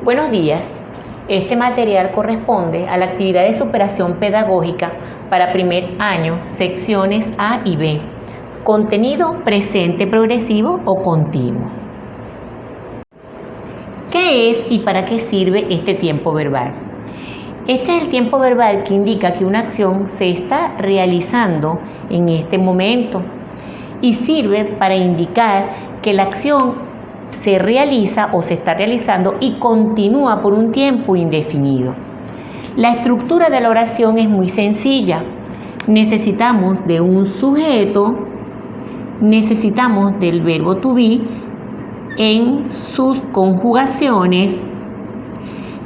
Buenos días. Este material corresponde a la actividad de superación pedagógica para primer año, secciones A y B. Contenido presente progresivo o continuo. ¿Qué es y para qué sirve este tiempo verbal? Este es el tiempo verbal que indica que una acción se está realizando en este momento y sirve para indicar que la acción se realiza o se está realizando y continúa por un tiempo indefinido. La estructura de la oración es muy sencilla. Necesitamos de un sujeto, necesitamos del verbo to be en sus conjugaciones,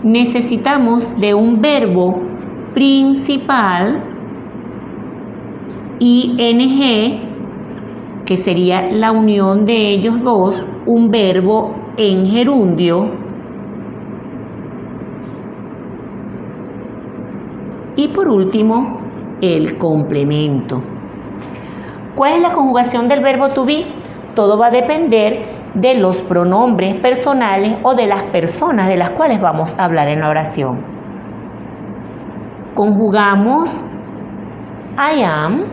necesitamos de un verbo principal, ing, que sería la unión de ellos dos, un verbo en gerundio y por último el complemento. ¿Cuál es la conjugación del verbo to be? Todo va a depender de los pronombres personales o de las personas de las cuales vamos a hablar en la oración. Conjugamos I am,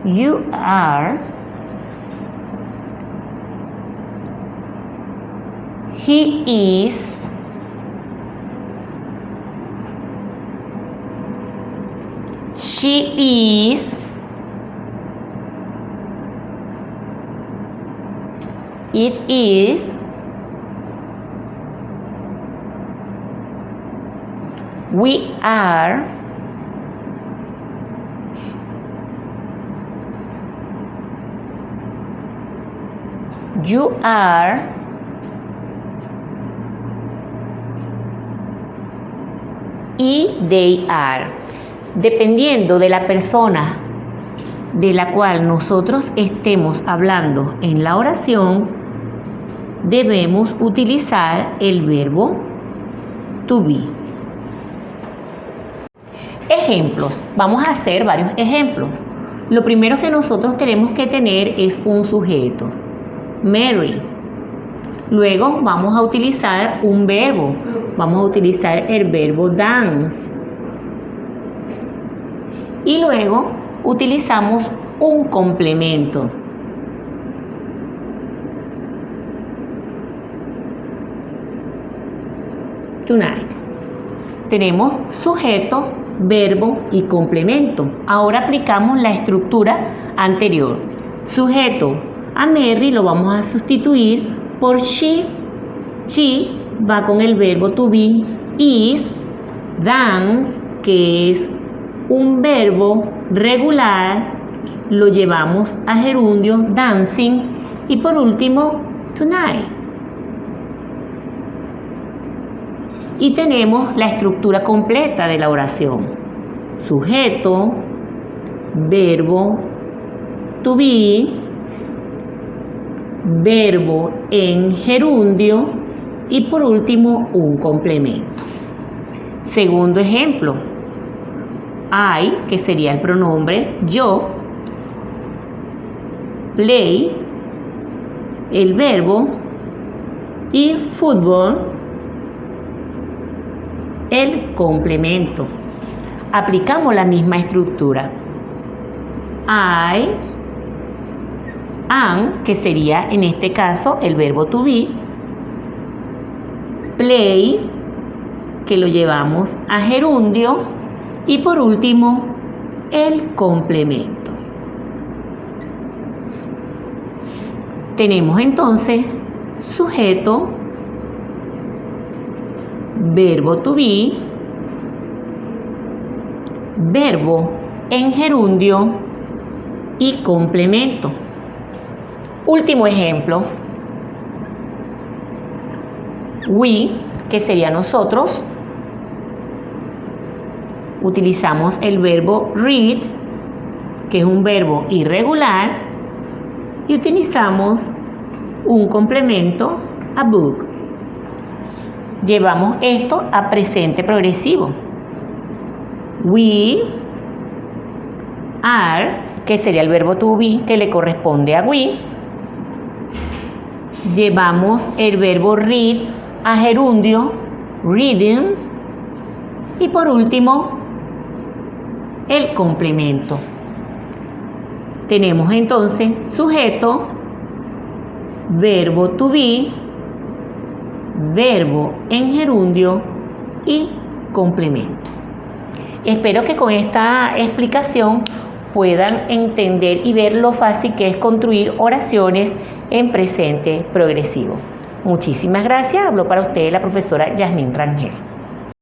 you are, he is, she is, it is, we are, you are, y they are. Dependiendo de la persona de la cual nosotros estemos hablando en la oración, debemos utilizar el verbo to be. Ejemplos. Vamos a hacer varios ejemplos. Lo primero que nosotros tenemos que tener es un sujeto. Mary. Luego vamos a utilizar un verbo. Vamos a utilizar el verbo dance. Y luego utilizamos un complemento. Tonight. Tenemos sujeto, verbo y complemento. Ahora aplicamos la estructura anterior. Sujeto, a Mary lo vamos a sustituir por she. She va con el verbo to be. Is, dance, que es un verbo regular, lo llevamos a gerundio, dancing, y por último, tonight. Y tenemos la estructura completa de la oración. Sujeto, verbo to be, verbo en gerundio y por último un complemento. Segundo ejemplo. I, que sería el pronombre yo, play, el verbo, y fútbol, el complemento. Aplicamos la misma estructura. I, am, que sería en este caso el verbo to be, play, que lo llevamos a gerundio, y por último, el complemento. Tenemos entonces sujeto, verbo to be, verbo en gerundio y complemento. Último ejemplo. We, que sería nosotros. Utilizamos el verbo read, que es un verbo irregular, y utilizamos un complemento, a book. Llevamos esto a presente progresivo. We are, que sería el verbo to be, que le corresponde a we, llevamos el verbo read a gerundio, reading, y por último, el complemento. Tenemos entonces sujeto, verbo to be, verbo en gerundio y complemento. Espero que con esta explicación puedan entender y ver lo fácil que es construir oraciones en presente progresivo. Muchísimas gracias. Habló para ustedes la profesora Yasmín Rangel.